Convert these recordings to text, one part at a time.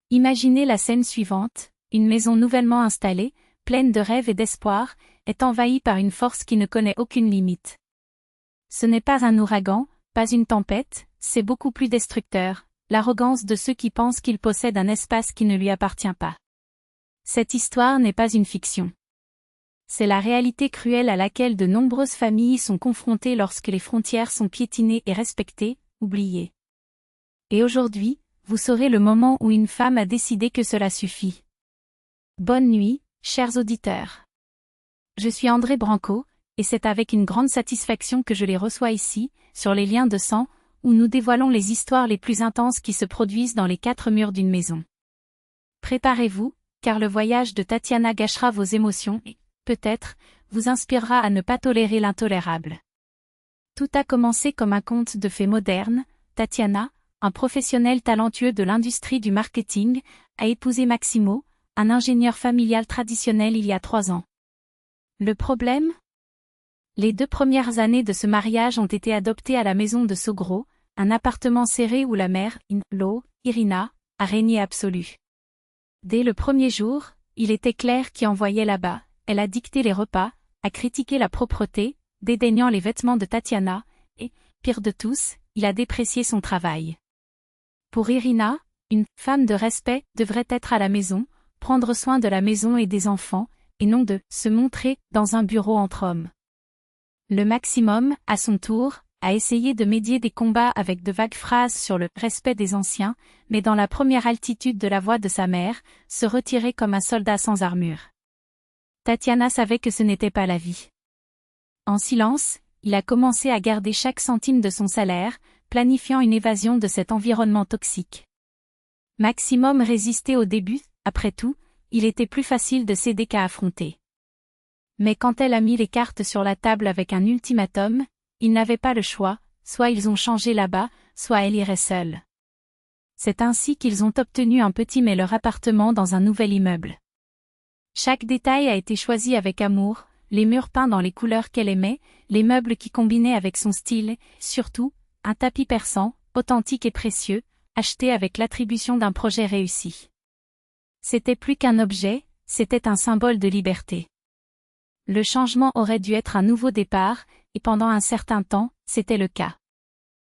Imaginez la scène suivante, une maison nouvellement installée, pleine de rêves et d'espoir, est envahie par une force qui ne connaît aucune limite. Ce n'est pas un ouragan, pas une tempête, c'est beaucoup plus destructeur, l'arrogance de ceux qui pensent qu'ils possèdent un espace qui ne lui appartient pas. Cette histoire n'est pas une fiction. C'est la réalité cruelle à laquelle de nombreuses familles sont confrontées lorsque les frontières sont piétinées et respectées, oubliées. Et aujourd'hui, vous saurez le moment où une femme a décidé que cela suffit. Bonne nuit, chers auditeurs. Je suis André Branco, et c'est avec une grande satisfaction que je les reçois ici, sur les liens de sang, où nous dévoilons les histoires les plus intenses qui se produisent dans les 4 murs d'une maison. Préparez-vous, car le voyage de Tatiana gâchera vos émotions et, peut-être, vous inspirera à ne pas tolérer l'intolérable. Tout a commencé comme un conte de fées moderne. Tatiana, un professionnel talentueux de l'industrie du marketing, a épousé Maximo, un ingénieur familial traditionnel il y a 3 ans. Le problème ? Les 2 premières années de ce mariage ont été adoptées à la maison de Sogro, un appartement serré où la mère-in-law, Irina, a régné absolue. Dès le premier jour, il était clair qui envoyait là-bas, elle a dicté les repas, a critiqué la propreté, dédaignant les vêtements de Tatiana, et, pire de tous, il a déprécié son travail. Pour Irina, une femme de respect devrait être à la maison, prendre soin de la maison et des enfants, et non de se montrer dans un bureau entre hommes. Le maximum, à son tour, a essayé de médier des combats avec de vagues phrases sur le respect des anciens, mais dans la première altitude de la voix de sa mère, se retirer comme un soldat sans armure. Tatiana savait que ce n'était pas la vie. En silence, il a commencé à garder chaque centime de son salaire, planifiant une évasion de cet environnement toxique. Maximum résistait au début, après tout, il était plus facile de céder qu'à affronter. Mais quand elle a mis les cartes sur la table avec un ultimatum, ils n'avaient pas le choix, soit ils ont changé là-bas, soit elle irait seule. C'est ainsi qu'ils ont obtenu un petit mais leur appartement dans un nouvel immeuble. Chaque détail a été choisi avec amour, les murs peints dans les couleurs qu'elle aimait, les meubles qui combinaient avec son style et, surtout, un tapis persan, authentique et précieux, acheté avec l'attribution d'un projet réussi. C'était plus qu'un objet, c'était un symbole de liberté. Le changement aurait dû être un nouveau départ, et pendant un certain temps, c'était le cas.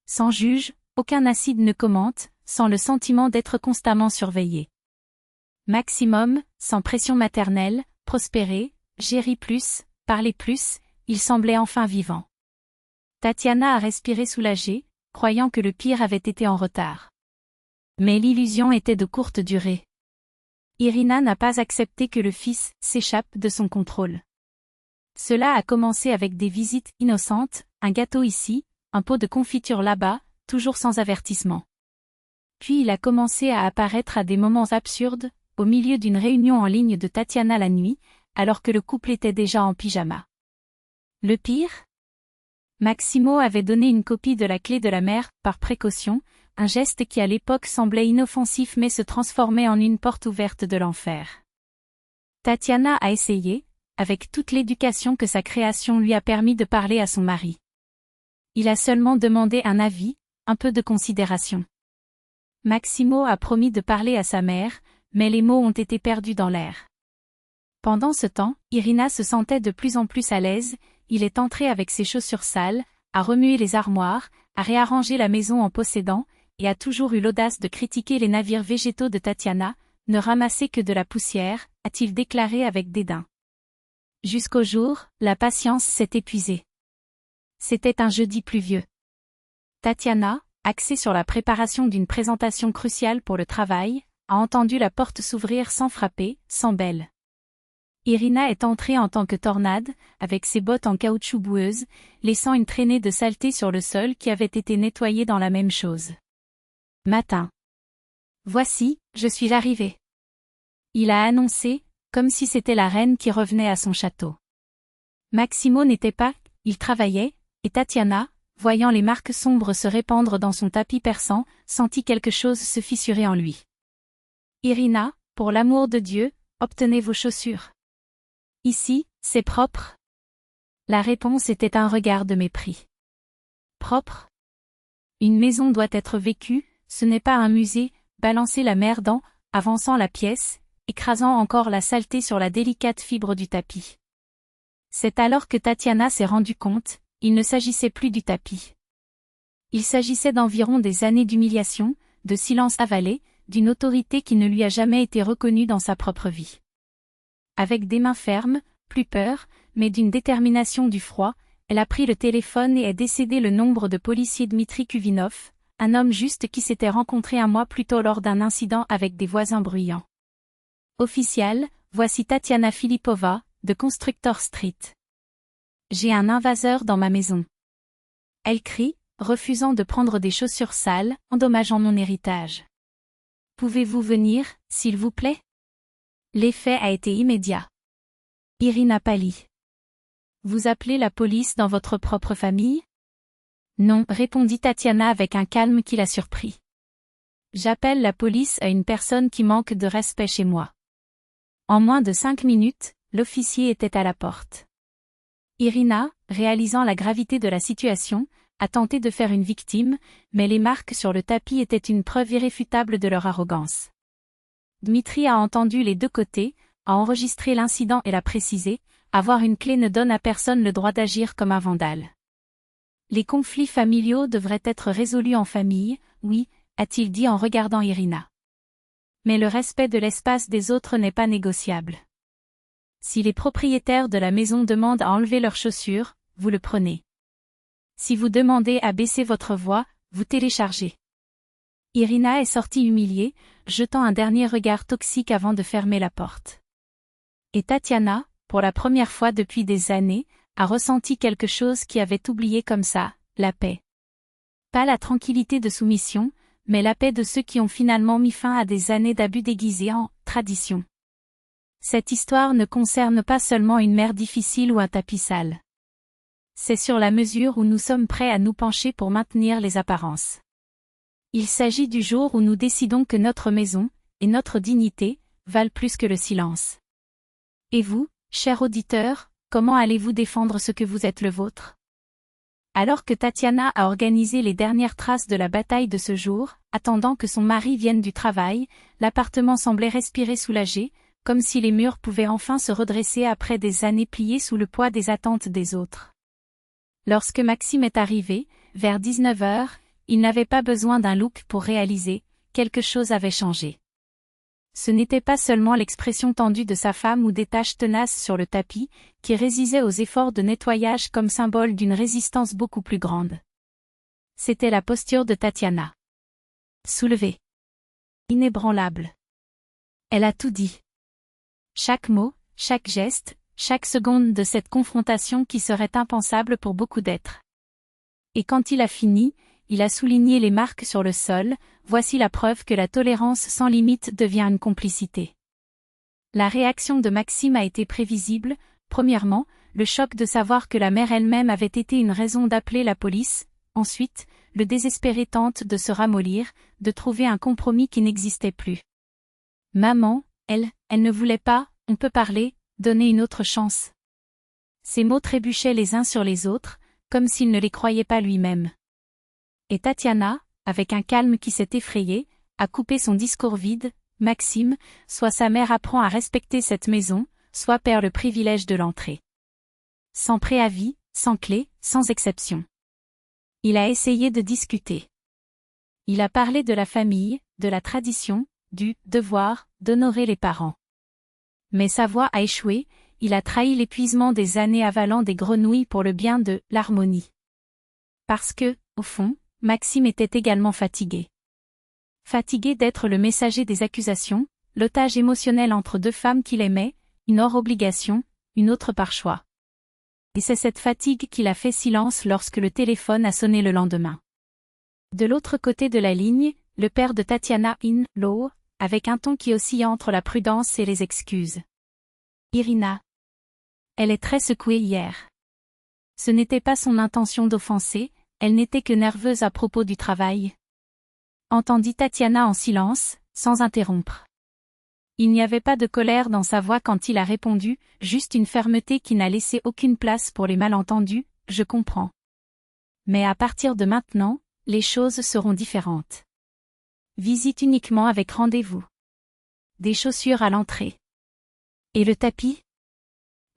Sans juge, aucun acide ne commente, sans le sentiment d'être constamment surveillé. Maximum, sans pression maternelle, prospérer, gérer plus, parler plus, il semblait enfin vivant. Tatiana a respiré soulagée, croyant que le pire avait été en retard. Mais l'illusion était de courte durée. Irina n'a pas accepté que le fils s'échappe de son contrôle. Cela a commencé avec des visites innocentes, un gâteau ici, un pot de confiture là-bas, toujours sans avertissement. Puis il a commencé à apparaître à des moments absurdes, au milieu d'une réunion en ligne de Tatiana la nuit, alors que le couple était déjà en pyjama. Le pire ? Maximo avait donné une copie de la clé de la mère, par précaution, un geste qui à l'époque semblait inoffensif mais se transformait en une porte ouverte de l'enfer. Tatiana a essayé, avec toute l'éducation que sa création lui a permis de parler à son mari. Il a seulement demandé un avis, un peu de considération. Maximo a promis de parler à sa mère, mais les mots ont été perdus dans l'air. Pendant ce temps, Irina se sentait de plus en plus à l'aise, il est entré avec ses chaussures sales, a remué les armoires, a réarrangé la maison en possédant, et a toujours eu l'audace de critiquer les navires végétaux de Tatiana, ne ramasser que de la poussière, a-t-il déclaré avec dédain. Jusqu'au jour, la patience s'est épuisée. C'était un jeudi pluvieux. Tatiana, axée sur la préparation d'une présentation cruciale pour le travail, a entendu la porte s'ouvrir sans frapper, sans belle. Irina est entrée en tant que tornade, avec ses bottes en caoutchouc boueuses, laissant une traînée de saleté sur le sol qui avait été nettoyé dans la même chose. Matin. Voici, je suis arrivé. Il a annoncé, comme si c'était la reine qui revenait à son château. Maximo n'était pas, il travaillait, et Tatiana, voyant les marques sombres se répandre dans son tapis persan, sentit quelque chose se fissurer en lui. Irina, pour l'amour de Dieu, obtenez vos chaussures. Ici, c'est propre. La réponse était un regard de mépris. Propre? Une maison doit être vécue, ce n'est pas un musée, balancer la mère dans, avançant la pièce, écrasant encore la saleté sur la délicate fibre du tapis. C'est alors que Tatiana s'est rendue compte, il ne s'agissait plus du tapis. Il s'agissait d'environ des années d'humiliation, de silence avalé, d'une autorité qui ne lui a jamais été reconnue dans sa propre vie. Avec des mains fermes, plus peur, mais d'une détermination du froid, elle a pris le téléphone et a décédé le nombre de policier Dmitri Kuvinov, un homme juste qui s'était rencontré un mois plus tôt lors d'un incident avec des voisins bruyants. Officiel, voici Tatiana Filipova, de Constructor Street. J'ai un invaseur dans ma maison. Elle crie, refusant de prendre des chaussures sales, endommageant mon héritage. Pouvez-vous venir, s'il vous plaît? L'effet a été immédiat. Irina pâlit. Vous appelez la police dans votre propre famille? Non, répondit Tatiana avec un calme qui l'a surpris. J'appelle la police à une personne qui manque de respect chez moi. En moins de 5 minutes, l'officier était à la porte. Irina, réalisant la gravité de la situation, a tenté de faire une victime, mais les marques sur le tapis étaient une preuve irréfutable de leur arrogance. Dmitri a entendu les deux côtés, a enregistré l'incident et l'a précisé, avoir une clé ne donne à personne le droit d'agir comme un vandale. Les conflits familiaux devraient être résolus en famille, oui, a-t-il dit en regardant Irina. Mais le respect de l'espace des autres n'est pas négociable. Si les propriétaires de la maison demandent à enlever leurs chaussures, vous le prenez. Si vous demandez à baisser votre voix, vous téléchargez. Irina est sortie humiliée, jetant un dernier regard toxique avant de fermer la porte. Et Tatiana, pour la première fois depuis des années, a ressenti quelque chose qui avait oublié comme ça, la paix. Pas la tranquillité de soumission, mais la paix de ceux qui ont finalement mis fin à des années d'abus déguisés en tradition. Cette histoire ne concerne pas seulement une mère difficile ou un tapis sale. C'est sur la mesure où nous sommes prêts à nous pencher pour maintenir les apparences. Il s'agit du jour où nous décidons que notre maison, et notre dignité, valent plus que le silence. Et vous, cher auditeur, comment allez-vous défendre ce que vous êtes le vôtre? Alors que Tatiana a organisé les dernières traces de la bataille de ce jour, attendant que son mari vienne du travail, l'appartement semblait respirer soulagé, comme si les murs pouvaient enfin se redresser après des années pliées sous le poids des attentes des autres. Lorsque Maxime est arrivé, vers 19 h, il n'avait pas besoin d'un look pour réaliser, quelque chose avait changé. Ce n'était pas seulement l'expression tendue de sa femme ou des taches tenaces sur le tapis, qui résistaient aux efforts de nettoyage comme symbole d'une résistance beaucoup plus grande. C'était la posture de Tatiana. Soulevée. Inébranlable. Elle a tout dit. Chaque mot, chaque geste, chaque seconde de cette confrontation qui serait impensable pour beaucoup d'êtres. Et quand il a fini, il a souligné les marques sur le sol, voici la preuve que la tolérance sans limite devient une complicité. La réaction de Maxime a été prévisible, premièrement, le choc de savoir que la mère elle-même avait été une raison d'appeler la police, ensuite, le désespéré tente de se ramollir, de trouver un compromis qui n'existait plus. Maman, elle ne voulait pas, on peut parler, donner une autre chance. Ces mots trébuchaient les uns sur les autres, comme s'il ne les croyait pas lui-même. Et Tatiana, avec un calme qui s'est effrayé, a coupé son discours vide. Maxime, soit sa mère apprend à respecter cette maison, soit perd le privilège de l'entrée. Sans préavis, sans clé, sans exception. Il a essayé de discuter. Il a parlé de la famille, de la tradition, du devoir d'honorer les parents. Mais sa voix a échoué, il a trahi l'épuisement des années avalant des grenouilles pour le bien de l'harmonie. Parce que, au fond, Maxime était également fatigué. Fatigué d'être le messager des accusations, l'otage émotionnel entre deux femmes qu'il aimait, une hors obligation, une autre par choix. Et c'est cette fatigue qui l'a fait silence lorsque le téléphone a sonné le lendemain. De l'autre côté de la ligne, le père de Tatiana in-law, avec un ton qui oscille entre la prudence et les excuses. Irina. Elle est très secouée hier. Ce n'était pas son intention d'offenser, elle n'était que nerveuse à propos du travail. Entendit Tatiana en silence, sans interrompre. Il n'y avait pas de colère dans sa voix quand il a répondu, juste une fermeté qui n'a laissé aucune place pour les malentendus, je comprends. Mais à partir de maintenant, les choses seront différentes. Visite uniquement avec rendez-vous. des chaussures à l'entrée. Et le tapis?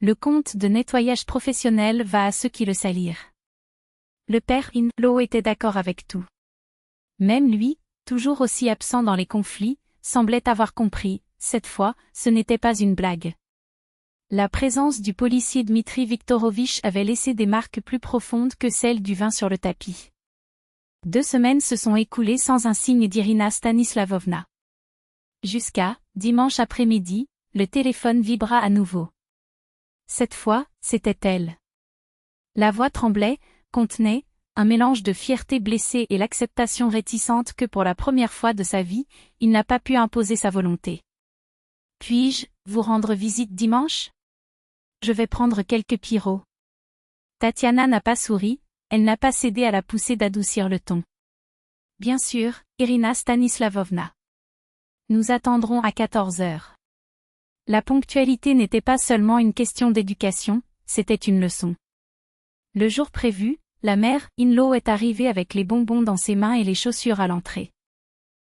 Le compte de nettoyage professionnel va à ceux qui le salirent. Le père in-law était d'accord avec tout. Même lui, toujours aussi absent dans les conflits, semblait avoir compris, cette fois, ce n'était pas une blague. La présence du policier Dmitri Viktorovitch avait laissé des marques plus profondes que celles du vin sur le tapis. 2 semaines se sont écoulées sans un signe d'Irina Stanislavovna. Jusqu'à, dimanche après-midi, le téléphone vibra à nouveau. Cette fois, c'était elle. La voix tremblait, contenait, un mélange de fierté blessée et l'acceptation réticente que pour la première fois de sa vie, il n'a pas pu imposer sa volonté. « Puis-je vous rendre visite dimanche ? Je vais prendre quelques pyros. » Tatiana n'a pas souri, elle n'a pas cédé à la poussée d'adoucir le ton. « Bien sûr, Irina Stanislavovna. Nous attendrons à 14 heures. » La ponctualité n'était pas seulement une question d'éducation, c'était une leçon. Le jour prévu, la mère in-law est arrivée avec les bonbons dans ses mains et les chaussures à l'entrée.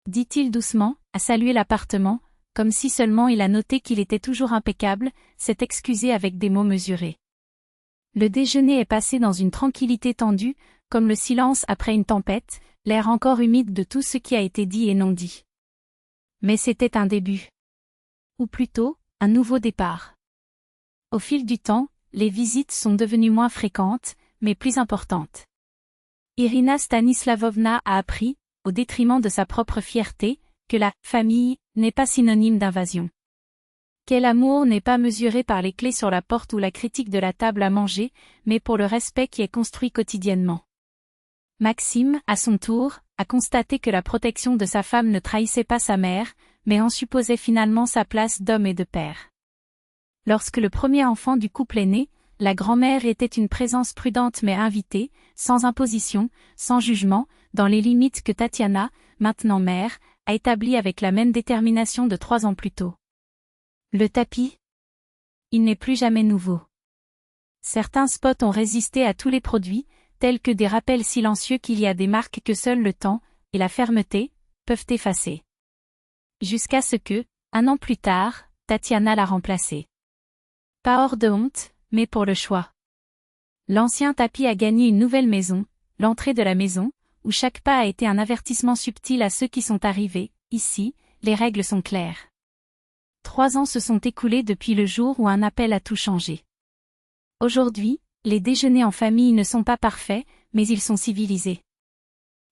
Dit-il doucement, a salué l'appartement, comme si seulement il a noté qu'il était toujours impeccable, s'est excusé avec des mots mesurés. Le déjeuner est passé dans une tranquillité tendue, comme le silence après une tempête, l'air encore humide de tout ce qui a été dit et non dit. Mais c'était un début. Ou plutôt, un nouveau départ. Au fil du temps, les visites sont devenues moins fréquentes, mais plus importantes. Irina Stanislavovna a appris, au détriment de sa propre fierté, que la « famille » n'est pas synonyme d'invasion. Quel amour n'est pas mesuré par les clés sur la porte ou la critique de la table à manger, mais pour le respect qui est construit quotidiennement. Maxime, à son tour, a constaté que la protection de sa femme ne trahissait pas sa mère, mais en supposait finalement sa place d'homme et de père. Lorsque le premier enfant du couple est né, la grand-mère était une présence prudente mais invitée, sans imposition, sans jugement, dans les limites que Tatiana, maintenant mère, a établies avec la même détermination de 3 ans plus tôt. Le tapis? Il n'est plus jamais nouveau. Certains spots ont résisté à tous les produits, tels que des rappels silencieux qu'il y a des marques que seul le temps, et la fermeté, peuvent effacer. Jusqu'à ce que, 1 an plus tard, Tatiana l'a remplacé. Pas hors de honte, mais pour le choix. L'ancien tapis a gagné une nouvelle maison, l'entrée de la maison, où chaque pas a été un avertissement subtil à ceux qui sont arrivés. Ici, les règles sont claires. 3 ans se sont écoulés depuis le jour où un appel a tout changé. Aujourd'hui, les déjeuners en famille ne sont pas parfaits, mais ils sont civilisés.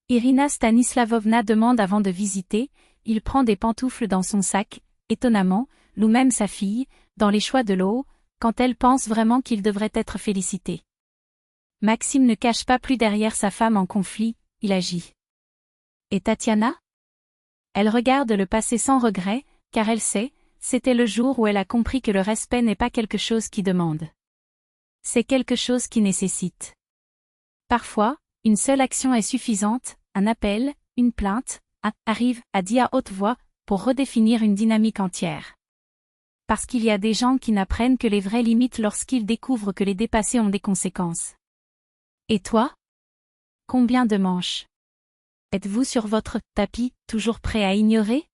Irina Stanislavovna demande avant de visiter, il prend des pantoufles dans son sac, étonnamment, loue même sa fille, dans les choix de l'eau, quand elle pense vraiment qu'il devrait être félicité. Maxime ne cache pas plus derrière sa femme en conflit, il agit. Et Tatiana? Elle regarde le passé sans regret, car elle sait, c'était le jour où elle a compris que le respect n'est pas quelque chose qui demande. C'est quelque chose qui nécessite. Parfois, une seule action est suffisante, un appel, une plainte, arrive, a dit à haute voix, pour redéfinir une dynamique entière. Parce qu'il y a des gens qui n'apprennent que les vraies limites lorsqu'ils découvrent que les dépasser ont des conséquences. Et toi? Combien de manches? Êtes-vous sur votre tapis, toujours prêt à ignorer?